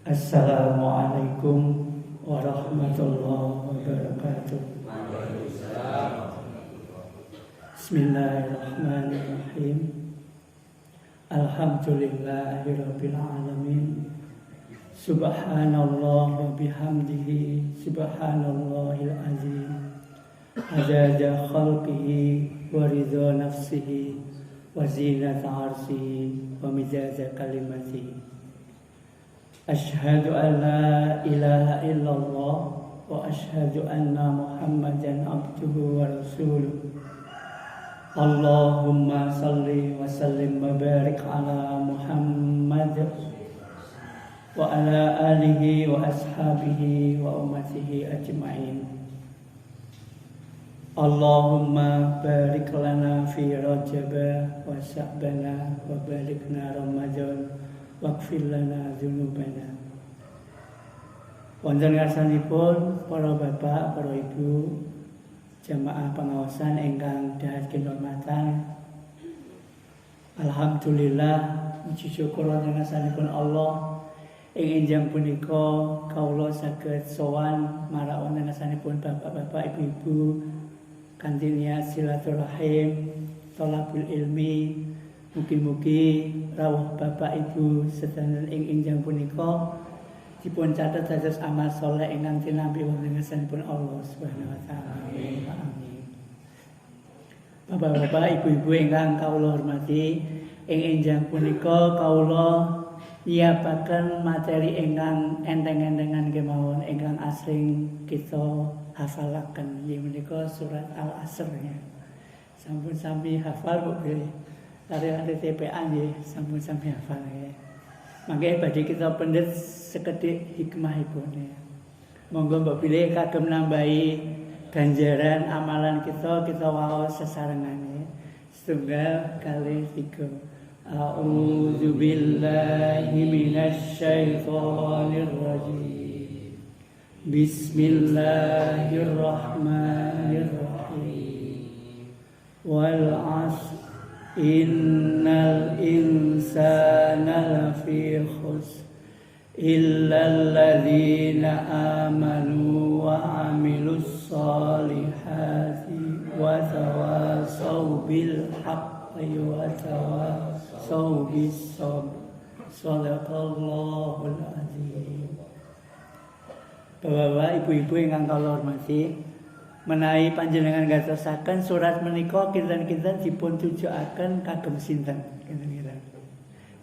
Assalamualaikum warahmatullahi wabarakatuh. Bismillahirrahmanirrahim. Alhamdulillahirabbil alamin. Subhanallah wa bihamdihi subhanallahil azim. Adada khalqihi wa ridha nafsihi wa zinata arsyihi wa mizaza kalimatihi. Asyhadu an la ilaha illallah wa asyhadu anna Muhammadan abduhu wa rasuluh. Allahumma salli wa sallim wa barik ala Muhammad wa ala alihi wa ashabihi wa ummatihi ajma'in. Allahumma barik lana fi Rajab wa Sya'ban wa balikna Ramadan waghfir lana dzunubana. Wonten ngarsanipun para bapak, para ibu, jamaah pengawasan ingkang dahat kinurmatan. Alhamdulillah, muji syukur wonten ngarsanipun Allah ing enjang punika kawula saged sowan marang wonten ngarsanipun bapak-bapak, ibu-ibu kanthi niat silaturahim, thalabul ilmi. Mugi-mugi rawuh Bapak Ibu sedanten ing enjang punika dipun catet dados amal saleh ingkang tinampi wonten ngarsanipun Allah Subhanahu wa taala. Amin. Bapak-bapak, ibu-ibu ingkang kawula hormati, ing enjang punika kawula nyiapaken materi ingkang enteng-entengan kemawon ingkang asring kita hafalaken. Inggih menika surat Al-Asr ya. Sampun sami hafal kok pilih. Hari-hari TPA nggih sampun sami hafal ya. Mangke badhe kita pendet sekedhik hikmahipun ya. Monggo mbok pilih kagem nambahi ganjaran amalan kita waos sesarengan ya. Setunggal kali 3. A'udzu billahi minasy syaithanir rajim. Bismillahirrahmanirrahim. Wal 'asr innal insana lafi khusr illal ladzina amanu wa 'amilus solihati wa tawassaw bil haqqi wa tawassaw bis sabr. Shadaqallahul azim. Bapak-bapak, ibu-ibu ingkang kula hormati, menawi panjenengan gatosaken surat menika kinten-kinten dipun tujuaken kagem sinten? Kinten-kinten.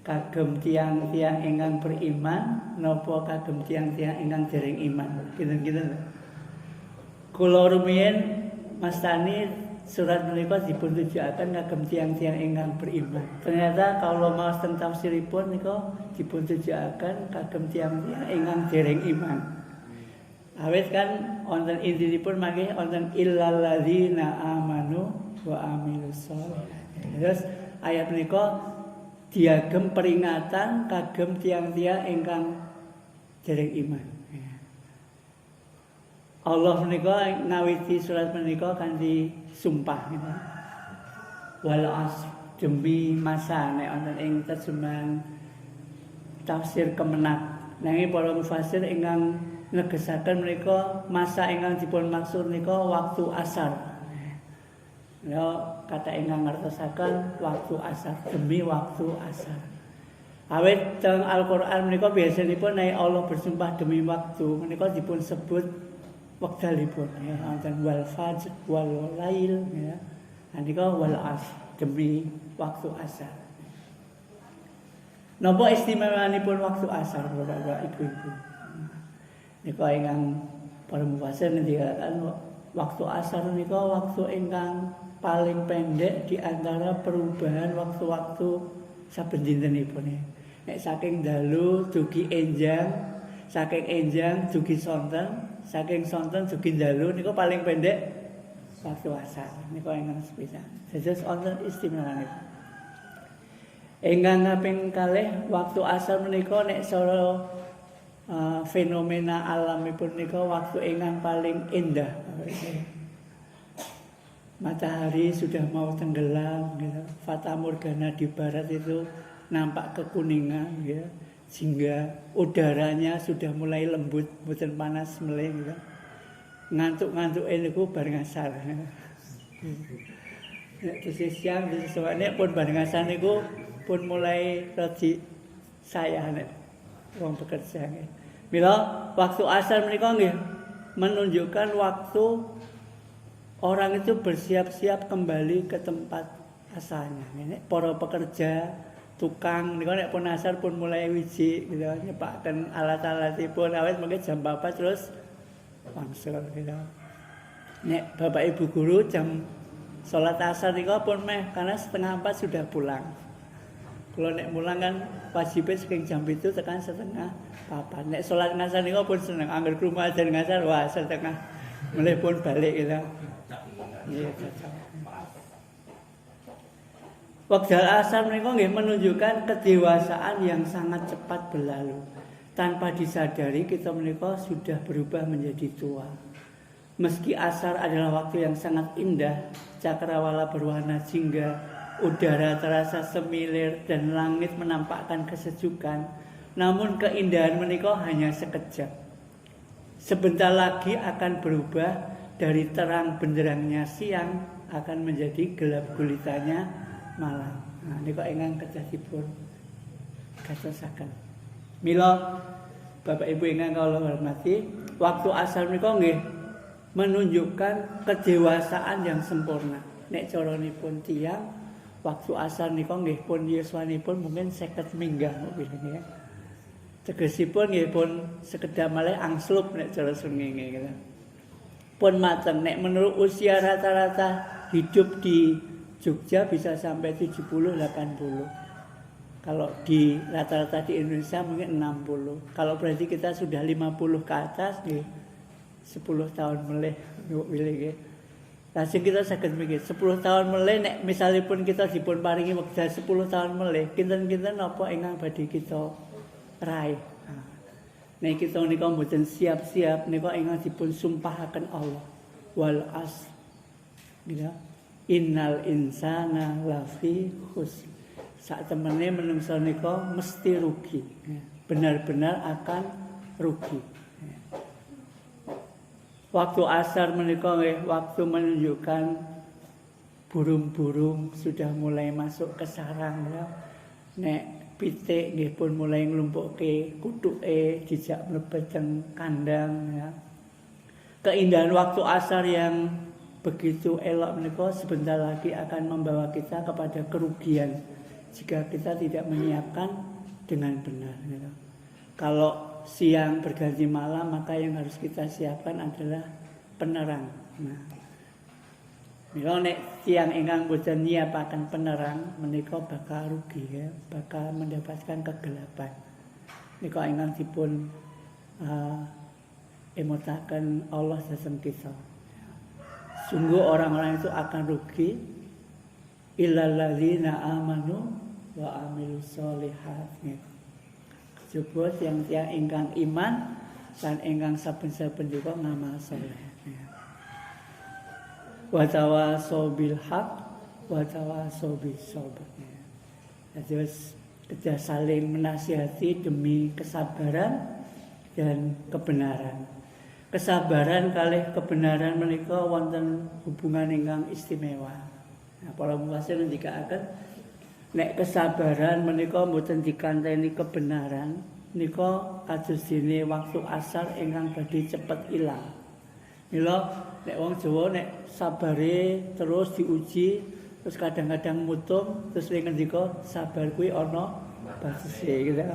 Kagem tiang-tiang ingkang beriman napa kagem tiang-tiang ingkang dereng iman? Kinten-kinten. Kula rumiyin mastani surat menika dipun tujuaken kagem tiang-tiang ingkang beriman. Ternyata kawula maos teng tafsiripun nika dipun tujuaken kagem tiang-tiang ingkang dereng iman. Awit kan wonten intinipun mangke wonten illal ladzina amanu wa amilus solihati. Terus ayat menika diagem peringatan kagem tiang-tiang ingkang dereng iman. Allah menika ngawiti surat menika kanthi sumpah gitu. Wal asr, demi masa nek wonten ing terjemahan tafsir Kemenak. Nanging para mufassir ingkang negesaken menika masa ingkang dipun maksud menika waktu asar. Ya, kata ingkang ngertosaken waktu asar, demi waktu asar. Awit teng Al-Qur'an menika biasanipun nek Allah bersumpah demi waktu menika dipun sebut wekdalipun ya, wonten wal fajr wal lail ya. Menika wal asr, demi waktu asar. Napa istimewanipun waktu asar, Bapak-bapak, Ibu-ibu? Nika ingkang para mufassir ngendikaken waktu asar nika waktu ingkang paling pendek di antara perubahan waktu-waktu saben dintenipun. Nek saking dalu dugi enjang, saking enjang dugi sonten, saking sonten dugi dalu nika paling pendek waktu asar. Nika ingkang sepisan. Dados wonten istimewanipun. Ingkang kaping kalih waktu asar menika nek sara fenomena alamipun nika waktu ingkang paling indah. Matahari sudah mau tenggelam gitu. Fata Morgana di barat itu nampak kekuningan ya. sehingga udaranya sudah mulai lembut, mboten panas meleh gitu. Ngantuk-ngantuke niku bareng asar. Nek terus siang terus sore pun bareng asar niku pun mulai radi saya nek wong bekerja nggih. Mila waktu asar menika nggih menunjukkan waktu orang itu bersiap-siap kembali ke tempat asalnya. Nek para pekerja tukang niku nek pun asar pun mulai wiji gitu nyepaken alat-alatipun awet mungkin jam 4 terus wangsul gitu. Nek Bapak Ibu guru jam salat asar niku pun meh karena setengah 4 sudah pulang. Kalau nek mulang kan wajibnya saking jam 7 tekan setengah 4. Nek salat ngasar niku pun seneng angger krungu adzan ngasar wah setengah mulai pun balik gitu. Iya, cocok. Wekdal asar menika nggih menunjukkan kedewasaan yang sangat cepat berlalu. Tanpa disadari kita menika sudah berubah menjadi tua. Meski asar adalah waktu yang sangat indah, cakrawala berwarna jingga, udara terasa semilir dan langit menampakkan kesejukan, namun keindahan menika hanya sekejap. Sebentar lagi akan berubah dari terang benderangnya siang akan menjadi gelap gulitanya malam. Nah, niku ingkang kedahipun kasosaken. Mila Bapak Ibu ingkang kula hormati, waktu asar menika nggih menunjukkan kedewasaan yang sempurna. Nek caranipun tiyang waktu asar nika nggih pun yuswanipun mungkin 50 minggah mungkin ya. Tegesipun nggih pun sekedar malih angslup nek cara srengenge gitu. Pun mateng nek menurut usia rata-rata hidup di Jogja bisa sampai 70-80. Kalau di rata-rata di Indonesia mungkin 60. Kalau berarti kita sudah 50 ke atas nggih 10 tahun meleh pilih nggih. Lajeng kita saged mikir 10 tahun meleh nek misalipun kita dipun paringi wekdal 10 tahun meleh, kinten-kinten napa ingkang badhe kita raih. Nek kita nika mboten siap-siap nika ingkang dipun sumpahaken Allah. Wal as. Gitu. Innal insana lafi khusr. Sak temene menungso nika mesti rugi. Benar-benar akan rugi. Waktu asar menika waktu menunjukkan burung-burung sudah mulai masuk ke sarang ya. Nek pitik nggih pun mulai nglumpukke kuthuke dijak mlebet teng kandang ya. Keindahan waktu asar yang begitu elok menika sebentar lagi akan membawa kita kepada kerugian jika kita tidak menyiapkan dengan benar ya. Kalau siang berganti malam maka yang harus kita siapkan adalah penerang. Nah, mila nek tiyang ingkang boten nyiapaken penerang menika bakal rugi ya, bakal mendapatkan kegelapan. Nika ingkang dipun emotaken Allah dhateng kita. Sungguh orang-orang itu akan rugi illal ladzina amanu wa amilus sholihat. Jebul tiang-tiang ingkang iman lan ingkang saben-saben juga ngamal saleh. Wa tawasau bil haq wa tawasau bis sabr. Jadi kita saling menasihati demi kesabaran dan kebenaran. Kesabaran kalih kebenaran menika wonten hubungan ingkang istimewa. Nah, para mufassir ndikaaken nek kesabaran menika mboten dikanteni kebenaran nika kados dene waktu asar ingkang badhe cepet ilang. Mila nek wong Jawa nek sabare terus diuji terus kadang-kadang mutung terus ngendika sabar kuwi ana batese gitu.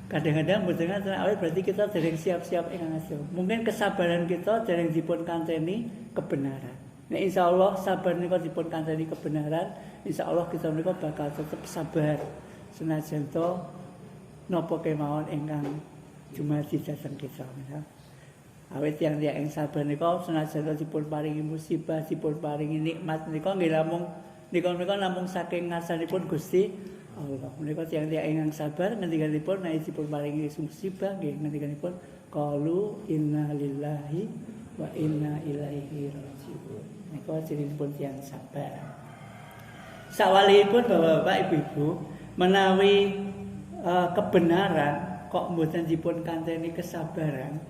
Kadang-kadang mboten ngaten awet berarti kita dereng siap-siap ingkang asor. Mungkin kesabaran kita dereng dipun kanteni kebenaran. Nek insyaallah sabar nika dipun kanteni kebenaran, insyaallah kita menika bakal tetap sabar senajan to napa kemawon ingkang dumadi dhateng kita. Awit tiyang-tiyang ing sabar nika senajan to dipun paringi musibah, dipun paringi nikmat nika nggih namung saking ngarsanipun Gusti Allah. Menika tiyang-tiyang ingkang sabar ngendikanipun nek dipun paringi musibah nggih ngendikanipun qalu inna lillahi wa inna ilaihi raji'un. Nika cirinipun tiyang sabar. Sawalipun Bapak-bapak, Ibu-ibu, menawi kebenaran kok mboten dipun kanteni kesabaran.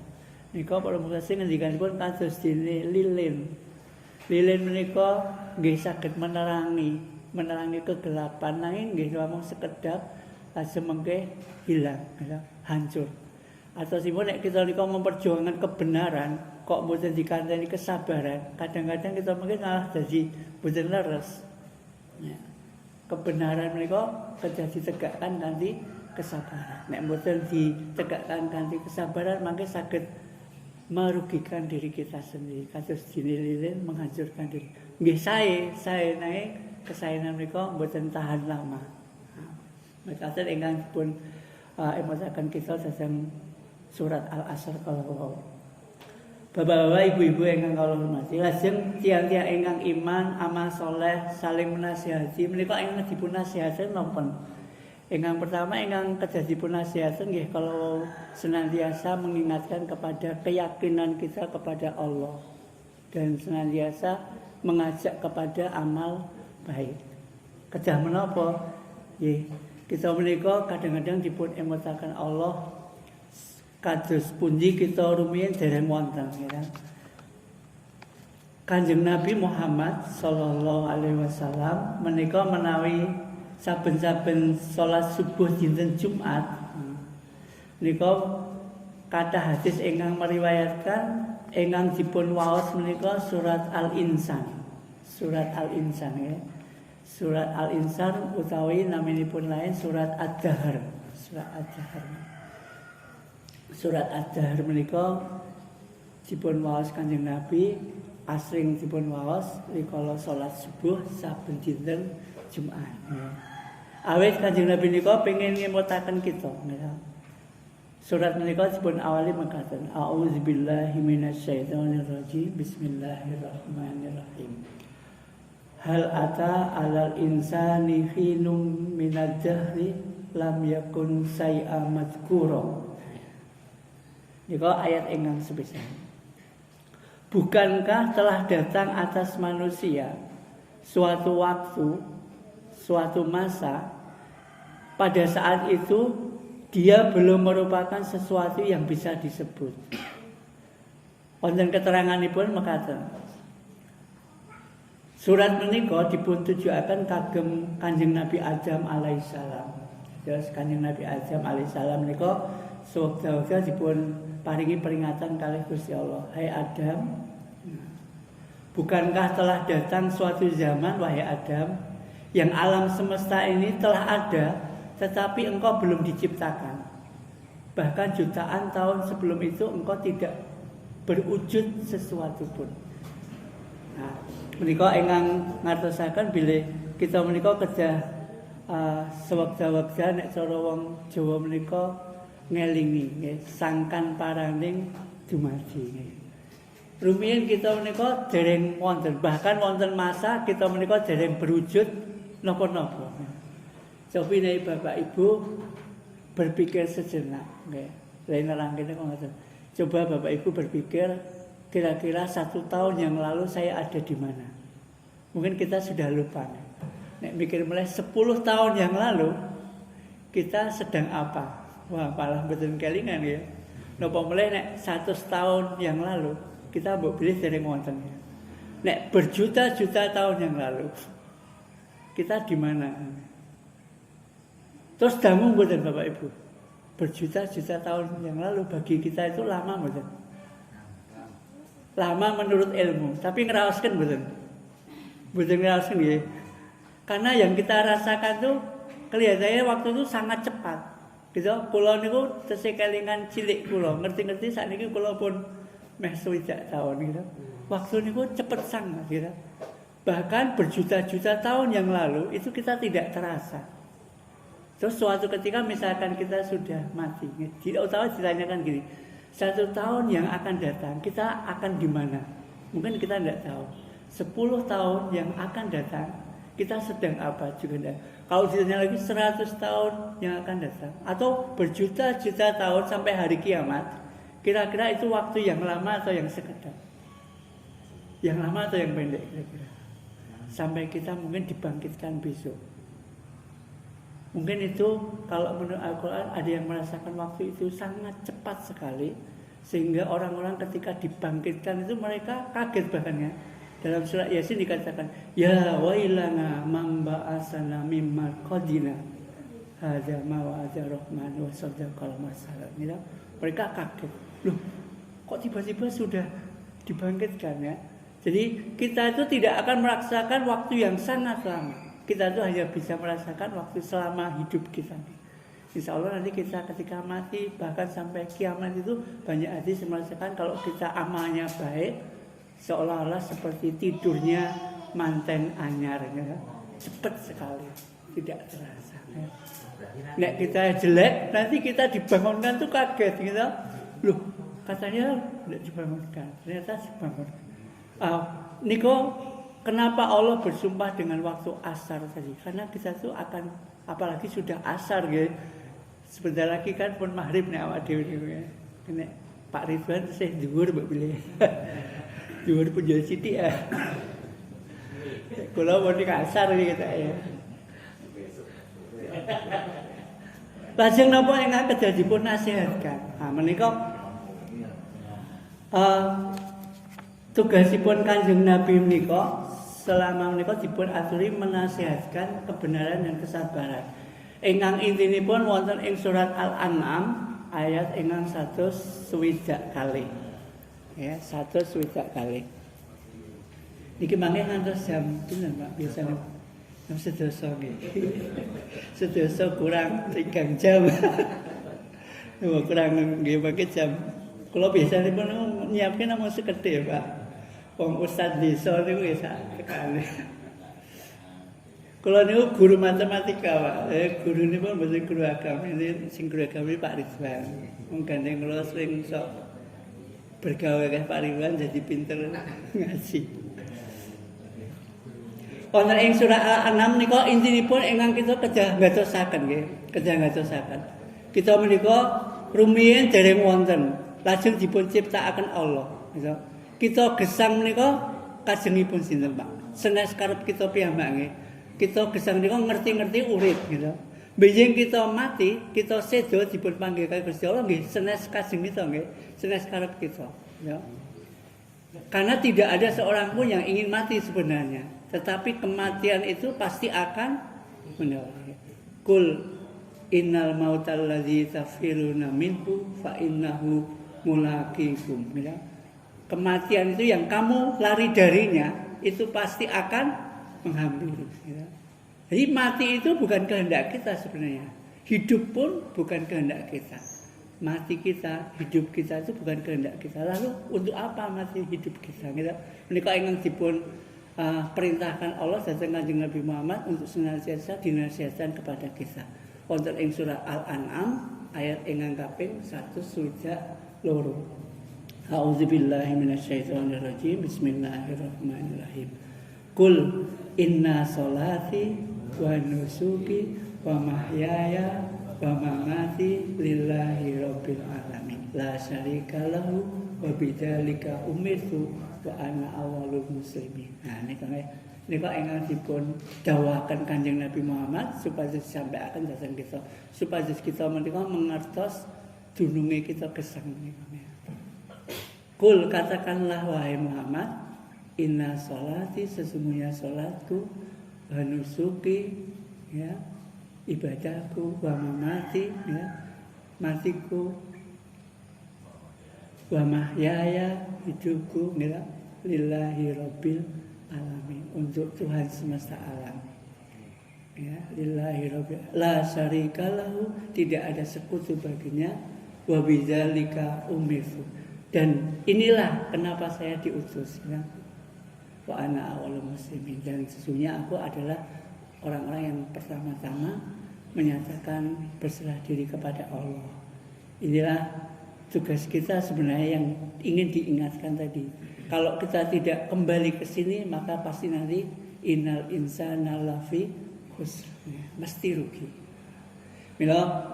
Nika para mukasih ngendikanipun kados dene lilin. Lilin menika nggih saged menerangi kegelapan nanging nggih namung sekedap lajeng mengke hilang, hancur. Atau sipun nek kita nika memperjuangkan kebenaran kok mboten dikanteni kesabaran, kadang-kadang kita mungkin malah dadi mboten leres. Ya. Kebenaran menika kedah ditegakkan kanthi kesabaran. Nek mboten ditegakkan kanthi kesabaran mangke saged merugikan diri kita sendiri. Kados dene lilin menghancurkan diri. Nggih sae naik kesaenan menika mboten tahan lama. Mekaten ingkang pun emosaken kita dhateng surat Al-Asr kalau Bapak-bapak, ibu-ibu ingkang kula hormati, lajeng tiyang-tiyang ingkang iman, amal soleh, saling menasihati. Menika ingkang dipun nasihataken napa? Ingkang pertama ingkang kedah dipun nasihataken nggih kalau senantiasa mengingatkan kepada keyakinan kita kepada Allah dan senantiasa mengajak kepada amal baik. Kedah menapa? Nggih, kita menika kadang-kadang dipun emosaken Allah kados pundi kita rumiyin dereng wonten ya. Kanjeng Nabi Muhammad sallallahu alaihi wasallam menika menawi saben-saben salat subuh dinten Jumat menika kathah hadis ingkang meriwayatkan ingkang dipun waos menika surat Al-Insan. Surat Al-Insan ya. Surat Al-Insan utawi naminipun lain surat Ad-Dahr. Surat Ad-Dahr. Surat Ad-Dahr menika dipun waos Kanjeng Nabi asring dipun waos rikala salat subuh saben dinten Jumat. Awit Kanjeng Nabi menika pengin ngemutaken kita. Surat menika dipun awali mekaten. A'udzubillahi minasyaitonirrajim. Bismillahirrahmanirrahim. Hal ata 'alal insani hinum minad dahri lam yakun syai'a madhkura. Nika ayat ingkang sepisan. Bukankah telah datang atas manusia suatu waktu, suatu masa pada saat itu dia belum merupakan sesuatu yang bisa disebut. Wonten keteranganipun mekaten. Surat menika dipun tujuaken kagem Kanjeng Nabi Adam alaihissalam. Terus Kanjeng Nabi Adam alaihissalam menika sewektu-wektu dipun paringi peringatan kalih Gusti Allah. Hai Adam, bukankah telah datang suatu zaman wahai Adam yang alam semesta ini telah ada tetapi engkau belum diciptakan. Bahkan jutaan tahun sebelum itu engkau tidak berwujud sesuatu pun. Nah, menika ingkang ngartosaken bilih kita menika kedah sewektu-wektu nek cara wong Jawa menika ngelingi nggih sangkan paraning dumadi nggih. Rumiyin kita menika dereng wonten, bahkan wonten masa kita menika dereng berwujud napa-napa. Cobi nek Bapak Ibu berpikir sejenak nggih. Lain nerangkene kok ngoten. Coba Bapak Ibu berpikir kira-kira 1 tahun yang lalu saya ada di mana. Mungkin kita sudah lupa. Nek mikir mulai 10 tahun yang lalu kita sedang apa? Wah, malah mboten kelingan ya. Napa mulai nek 100 tahun yang lalu kita mbok pilih dereng wonten ya. Nek berjuta-juta tahun yang lalu kita di mana? Terus dangu mboten Bapak Ibu. Berjuta-juta tahun yang lalu bagi kita itu lama mboten? Lama menurut ilmu, tapi ngraoskeun mboten? Mboten ngraoskeun nggih. Karena yang kita rasakan tuh kelihatannya waktu itu sangat cepat. Gitu, kula niku tesih kelingan cilik kula, ngerti-ngerti sakniki kula pun meh 1 tahun gitu. Waktu niku cepet sangat gitu. Bahkan berjuta-juta tahun yang lalu itu kita tidak terasa. Terus suatu ketika misalkan kita sudah mati, utawa ditanyakan gini, 1 tahun yang akan datang kita akan di mana? Mungkin kita tidak tahu. 10 tahun yang akan datang kita sedang apa juga tidak. Kalau ditanya lagi 100 tahun yang akan datang atau berjuta-juta tahun sampai hari kiamat, kira-kira itu waktu yang lama atau yang sekedar? Yang lama atau yang pendek kira-kira? Sampai kita mungkin dibangkitkan besok. Mungkin itu kalau menurut Al-Quran ada yang merasakan waktu itu sangat cepat sekali, sehingga orang-orang ketika dibangkitkan itu mereka kaget bahkan ya. Dalam surat Yasin dikatakan, ya wailana mamba'asana mimma qadina hadza ma wa'ada rahman wa sadaqal masalah. Mereka kaget, loh kok tiba-tiba sudah dibangkitkan ya. Jadi kita itu tidak akan merasakan waktu yang sangat lama. Kita itu hanya bisa merasakan waktu selama hidup kita. Insya Allah nanti kita ketika mati bahkan sampai kiamat itu banyak hadis merasakan kalau kita amalnya baik, seolah-olah seperti tidurnya manten anyar ya. Cepat sekali, tidak terasa ya. Nek kita jelek nanti kita dibangunkan tuh kaget gitu. Loh katanya tidak dibangunkan, ternyata dibangunkan. Niko, kenapa Allah bersumpah dengan waktu asar tadi? Karena kita tuh akan, apalagi sudah asar gitu. Sebentar lagi kan pun maghrib nih awak dewi ya. Ini Pak Ridwan saya dhuwur mbak pilih. Dhuwur penjual sithik ya. Kalau mau di asar nih kita ya. Lajeng napa ingkang kedadipun nasihatkan. Menika tugasipun Kanjeng Nabi menika selama menika dipun aturi menasihatkan kebenaran dan kesabaran. Ingkang intinipun wonten ing surat Al-An'am ayat ingkang 160 kali. Ya, 160 kali. Niki mangke ngantos jam pinten, Pak? Biasane jam sedasa nggih. Sedasa kurang 3 jam. Kurang nggih mangke jam. Kula biasane pun nyiapke namung sekedhik, Pak. Wong ustaz desa niku ya sak tekane. Kula niku guru matematika, Pak. Guru niku mboten guru agama, ini sing guru agama Pak Ridwan. Wong gandeng kula sering sok bergawe karo Pak Ridwan jadi pinter ngaji. Wonten ing surah Al-An'am nika intinipun ingkang kita kedah ngatosaken nggih, kedah ngatosaken. Kita menika rumiyin dereng wonten, lajeng dipun ciptakaken Allah, gitu. Kita gesang menika kajengipun sinten, Pak? Senes karep kita piyambak nggih. Kita gesang menika ngerti-ngerti urip, gitu. Benjing kita mati, kita sedo dipun panggil kali Gusti Allah nggih, senes kajeng kita nggih, senes karep kita, ya. Karena tidak ada seorang pun yang ingin mati sebenarnya, tetapi kematian itu pasti akan menolak. Kul innal mautal ladzi tafiruna minhu fa innahu mulaqikum. Ya. Kematian itu yang kamu lari darinya itu pasti akan menghampiri. Ya. Jadi mati itu bukan kehendak kita sebenarnya. Hidup pun bukan kehendak kita. Mati kita, hidup kita itu bukan kehendak kita. Lalu untuk apa mati hidup kita? Menika ingkang dipun perintahkan Allah dhateng Kanjeng Nabi Muhammad untuk senantiasa dinasihatkan kepada kita. Wonten ing surah Al-An'am ayat ingkang kaping 162. A'udzubillahi minasyaitonirrajim. Bismillahirrahmanirrahim. Qul inna sholati wa nusuki wa mahyaya wa mamati lillahi rabbil alamin la syarika lahu wa bidzalika umirtu wa ana awwalul muslimin. Nah nika ingkang dipun dawuhaken Kanjeng Nabi Muhammad supados disampaikan dhateng kita, supados kita menika mengertos dununge kita gesang menika. Kul katakanlah wahai Muhammad, inna sholati sesungguhnya salatku wa nusuki ya ibadahku wa mamati ya matiku wa mahyaya hidupku ya lillahi rabbil alamin untuk Tuhan semesta alam ya lillahi rabbil la syarika lahu tidak ada sekutu baginya wa bidzalika umirtu dan inilah kenapa saya diutus ya wa ana awwalul muslimin dan sesungguhnya aku adalah orang-orang yang pertama-tama menyatakan berserah diri kepada Allah. Inilah tugas kita sebenarnya yang ingin diingatkan tadi. Kalau kita tidak kembali ke sini maka pasti nanti innal insana lafi khusr, mesti rugi. Mila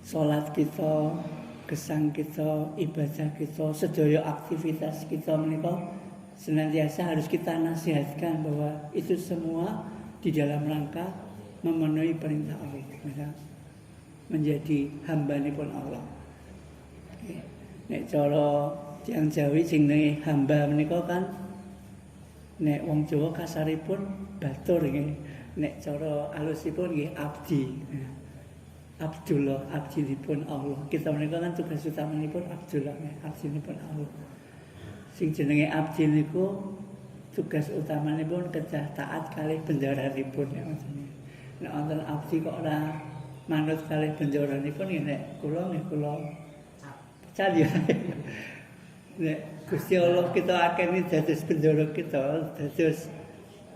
salat kita, gesang kita, ibadah kita, sedaya aktivitas kita menika senantiasa harus kita nasihatkan bahwa itu semua di dalam rangka memenuhi perintah Allah, ya. Menjadi hamba-Nipun Allah. Nek cara tiyang Jawi jenenge hamba menika kan nek wong Jawa kasaripun batur nggih. Nek cara alusipun nggih abdi. Abdullah, abdinipun Allah. Kita menika kan tugas utamanipun Abdullah, abdinipun Allah. Sing jenenge abdi niku tugas utamanya kedah taat kalih bendaranipun ya maksudnya. Nek wonten abdi kok ora manut kalih bendaranipun ya nek kula percaya. Nek Gusti Allah kita akeni dados bendara kita, dados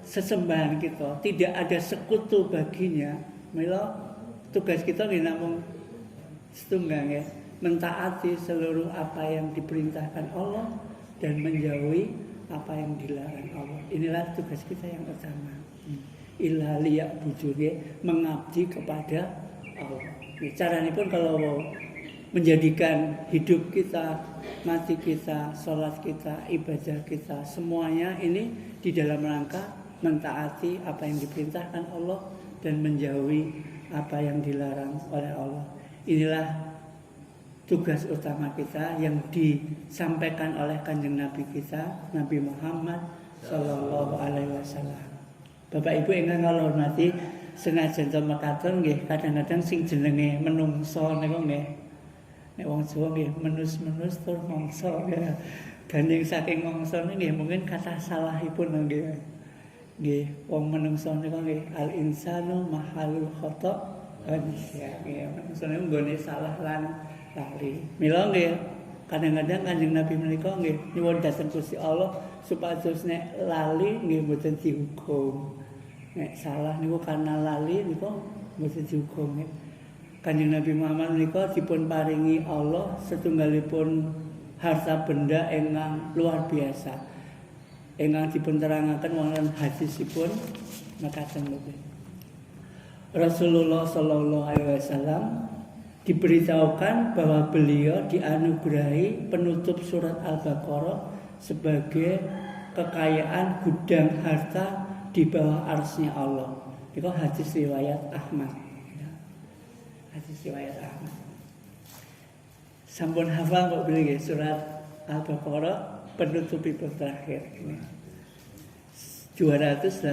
sesembahan kita, tidak ada sekutu baginya. Mila tugas kita nggih namung setunggal ya, mentaati seluruh apa yang diperintahkan Allah dan menjauhi apa yang dilarang Allah. Inilah tugas kita yang utama. Illa liya'budu, mengabdi kepada Allah. Caranipun kalau menjadikan hidup kita, mati kita, sholat kita, ibadah kita, semuanya ini di dalam rangka mentaati apa yang diperintahkan Allah dan menjauhi apa yang dilarang oleh Allah. Inilah tugas utama kita yang disampaikan oleh Kanjeng Nabi kita, Nabi Muhammad sallallahu alaihi wasallam. Bapak Ibu ingkang kula hormati, senajan to mekaten nggih kadang-kadang sing jenenge menungso niku nggih nek wong Jawa nggih menus-menus tur mangsa ya. Gandeng saking mangsa nggih mungkin kata salahipun nggih. Nggih, wong menungso niku nggih al insanu mahalul khata' wa nisyan. Nggih, menungso niku nggone salah lan lali. Mila nggih kadang-kadang Kanjeng Nabi menika nggih nyuwun dhateng Gusti Allah supados nek lali nggih mboten dihukum. Nek salah niku karena lali niku mboten dihukum. Kanjeng Nabi Muhammad menika dipun paringi Allah setunggalipun harta benda ingkang luar biasa. Ingkang dipun terangaken wonten hadisipun mekaten nggih. Rasulullah sallallahu alaihi wasallam diberitahukan bahwa beliau dianugerahi penutup surat Al-Baqarah sebagai kekayaan gudang harta di bawah arsy-Nya Allah. Itu hadis riwayat Ahmad. Hadis riwayat Ahmad. Sampun hafal kok bilih surat Al-Baqarah penutupipun terakhir 285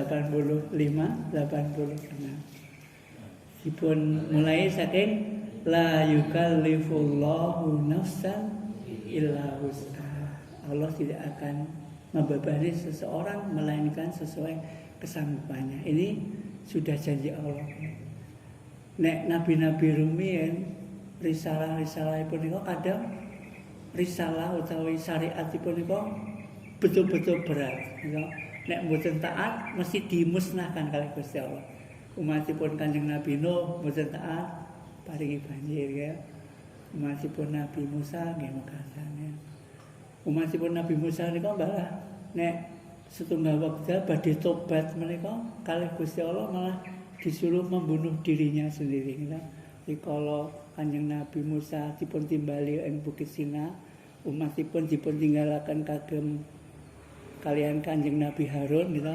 dipun mulai saking la yukallifullahu nafsan illa wus'aha. Allah tidak akan membebani seseorang melainkan sesuai kesanggupannya. Ini sudah janji Allah. Nek nabi-nabi rumiyin risalah-risalahipun niku kadang risalah utawi syariatipun niku betul-betul berat, ya. Nek mboten taat mesti dimusnahkan kalih Gusti Allah. Umatipun Kanjeng Nabi Nuh mboten taat paringi banjir ya. Umatipun Nabi Musa nggih mekaten ya. Umatipun Nabi Musa niku malah nek setunggal wekdal badhe tobat menika kalih Gusti Allah malah disuruh membunuh dirinya sendiri ya. Rikala Kanjeng Nabi Musa dipun timbali ing Bukit Sina, umatipun dipun tinggalaken kagem kalian Kanjeng Nabi Harun gitu.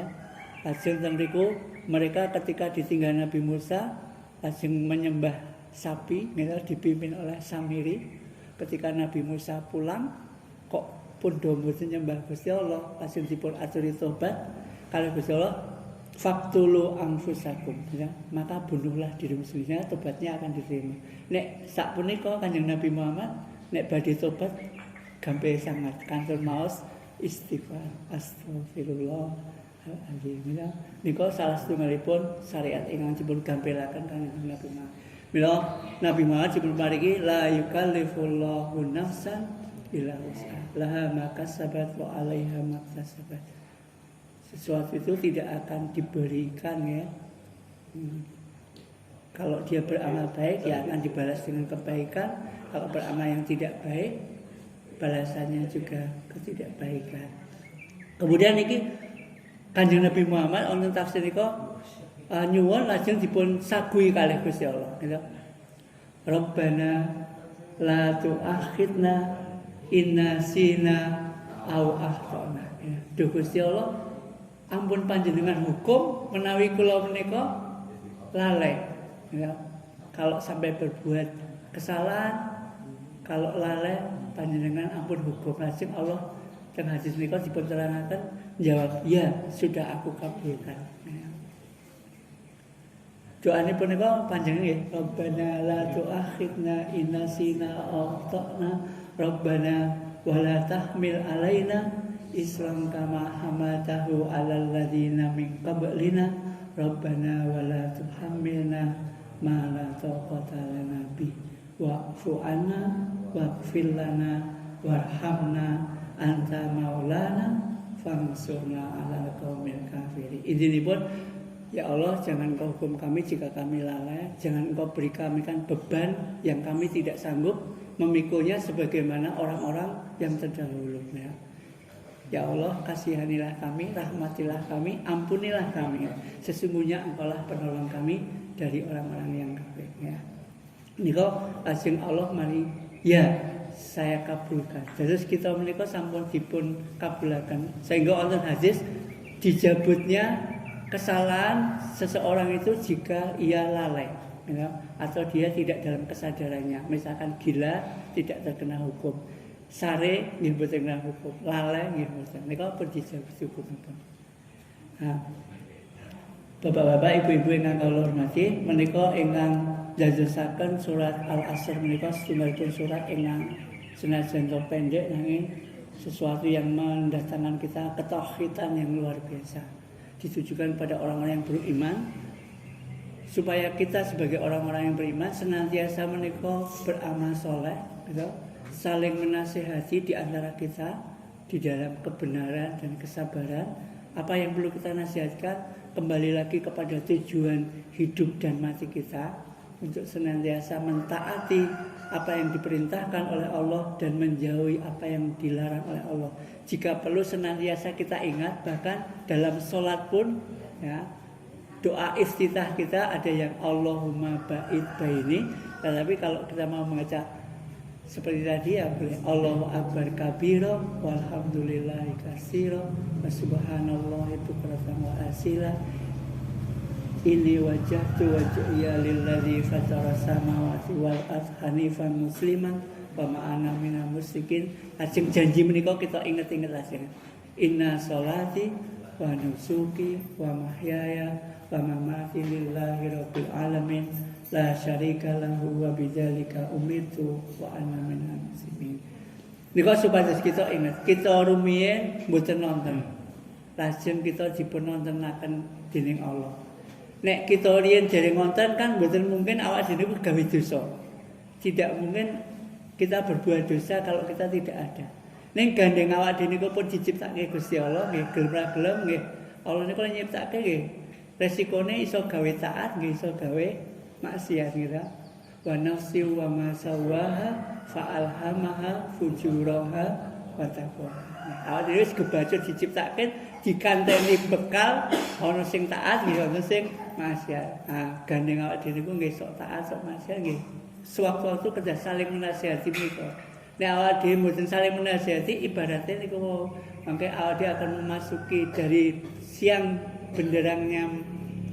Lajeng teng riku mereka ketika ditinggal Nabi Musa lajeng menyembah sapi gitu, dipimpin oleh Samiri. Ketika Nabi Musa pulang kok pun do mboten nyembah Gusti Allah, lajeng dipun aturi tobat kalih Gusti Allah, faktulu anfusakum ya. Maka bunuhlah dirimu sendiri, tobatnya akan diterima. Nek sapunika Kanjeng Nabi Muhammad nek badhe tobat gampil sangat kantor maos istighfar astagfirullahaladzim ya. Nika salah setunggalipun syariat ingkang dipun gampilaken Kanjeng Nabi Muhammad. Mila Nabi Muhammad dipun paringi la yukallifullahu nafsan illa wus'aha laha ma kasabat wa 'alaiha ma kasabat. Sesuatu itu tidak akan diberikan ya. Kalau dia beramal baik ya akan dibalas dengan kebaikan. Kalau beramal yang tidak baik balasannya juga ketidakbaikan. Kemudian niki Kanjeng Nabi Muhammad wonten tafsir nika nyuwun lajeng dipun saguhi kalih Gusti Allah gitu. Rabbana la tu'akhidna inna sina au akhtana. Duh Gusti Allah, ampun panjenengan hukum menawi kula menika lalai. Ya. Kalau sampai berbuat kesalahan, kalau lalai panjenengan ampun hukum. Lajeng Allah teng hadis menika dipun terangaken jawab, "Ya, sudah aku kabulkan." Ya. Doane punika panjenengan nggih, Rabbana la tu'akhidna in nasina aw akhtana, Rabbana wa la tahmil alaina isran kama hamaltahu 'alal ladzina min qablina, Rabbana wa la tuhammilna ma la taqata lana bi, wa'fu 'anna waghfir lana warhamna anta maulana fansurna 'alal qaumil kafirin. Idinipun, ya Allah, jangan Engkau hukum kami jika kami lalai, jangan Engkau beri kami kan beban yang kami tidak sanggup memikulnya sebagaimana orang-orang yang terdahulu. Ya Allah, kasihanilah kami, rahmatilah kami, ampunilah kami. Sesungguhnya Engkau lah penolong kami dari orang-orang yang kafir. Ya. Nika lajeng Allah mari, ya saya kabulkan. Terus kita menika sampun dipun kabulaken. Sehingga wonten hadis dijabutnya kesalahan seseorang itu jika ia lalai, ya, atau dia tidak dalam kesadarannya. Misalkan gila tidak terkena hukum, sare nggih boten terkena hukum, lalai nggih boten. Nika pun dijabut hukumipun. Nah, Bapak-bapak, ibu-ibu ingkang kula hormati, menika ingkang dadosaken surat Al-Asr menika setunggalipun surat ingkang senajan pendek nanging sesuatu yang mendatangkan kita ketauhidan yang luar biasa. Ditujukan pada orang-orang yang beriman, supaya kita sebagai orang-orang yang beriman senantiasa menika beramal soleh, gitu, saling menasihati di antara kita di dalam kebenaran dan kesabaran. Apa yang perlu kita nasihatkan kembali lagi kepada tujuan hidup dan mati kita, untuk senantiasa mentaati apa yang diperintahkan oleh Allah dan menjauhi apa yang dilarang oleh Allah. Jika perlu senantiasa kita ingat, bahkan dalam sholat pun, ya, doa iftitah kita ada yang Allahumma ba'id baini. Tetapi kalau kita mau membaca seperti tadi, ya boleh Allahu akbar kabira walhamdulillahi katsira wa subhanallahi bukratan wa asila. Ini wajhtu wajhiya lilladzi fatara samawati wal ardh hanifan musliman wa ma ana minal musyrikin. Ajeng janji menika kita inget-inget ajeng. Inna sholati wa nusuki wa mahyaya wa mamati lillahi rabbil alamin la syarika lahu wa bidzalika umirtu wa ana minal muslimin. Nika supados kita inget, kita rumiyin mboten nonton. Lajeng kita dipun nontonaken dening Allah. Nek kita riyen dereng ngonten kan mboten mungkin awak dhewe gawe dosa. Tidak mungkin kita berbuat dosa kalau kita tidak ada. Ning gandeng awak dhewe niku pun diciptakke Gusti Allah nggih, gelem ra gelem nggih. Allah niku nyiptakke nggih. Resikone iso gawe taat, nggih iso gawe maksiat ngira. Wa nafsi wa ma sawaha fa alhamaha fujuraha wa taqwa. Awak dhewe wis kebacut diciptakke dikanteni bekal ana sing taat nggih ana sing maksiat. Nah, gandeng awak dhewe niku nggih sok taat sok maksiat nggih. Sewaktu-waktu kerja saling menasihati menika. Nek awak dhewe mboten saling menasihati ibaratnya niku mangke awak dhewe akan memasuki dari siang benderangnya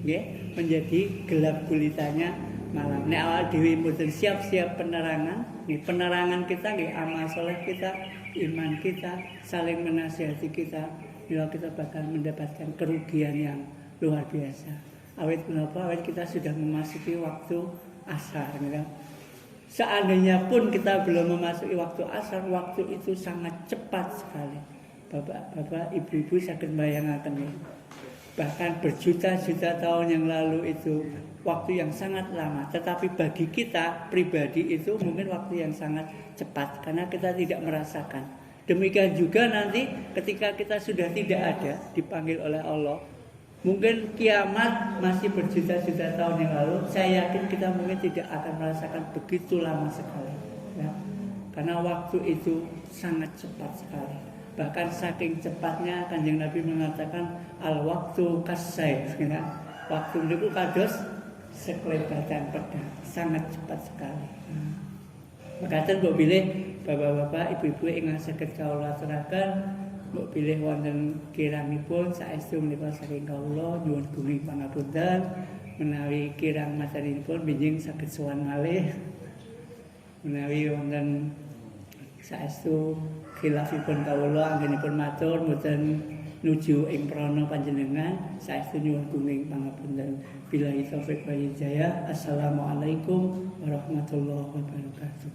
nggih menjadi gelap gulitanya malam. Nek awak dhewe mboten siap-siap penerangan, nggih penerangan kita nggih amal saleh kita, iman kita, saling menasihati kita, bila kita bakal mendapatkan kerugian yang luar biasa. Awet kenapa? Awet kita sudah memasuki waktu asar, gitu. Seandainya pun kita belum memasuki waktu asar, waktu itu sangat cepat sekali. Bapak, ibu-ibu saged mbayangake ya. Bahkan berjuta-juta tahun yang lalu itu waktu yang sangat lama. Tetapi bagi kita pribadi itu mungkin waktu yang sangat cepat karena kita tidak merasakan. Demikian juga nanti ketika kita sudah tidak ada dipanggil oleh Allah. Mungkin kiamat masih berjuta-juta tahun yang lalu. Saya yakin kita mungkin tidak akan merasakan begitu lama sekali. Ya. Karena waktu itu sangat cepat sekali. Bahkan saking cepatnya Kanjeng Nabi mengatakan al-waktu kas-saif, ya. Waktu itu kados sekelebatan pedang, sangat cepat sekali. Mekaten mbok bilih bapak-bapak, ibu-ibu ingkang saged kawula aturaken, mbok bilih wonten kirangipun saestu menika saking kawula nyuwun gunging pangapunten menawi kirang masarinipun bijing saged sowan malih menawi wonten saestu khilafipun kawula anggenipun matur mboten nuju ing prana panjenengan saestu nyuwun gunging pangapunten billahi taufiq wal hidayah. Assalamualaikum warahmatullahi wabarakatuh.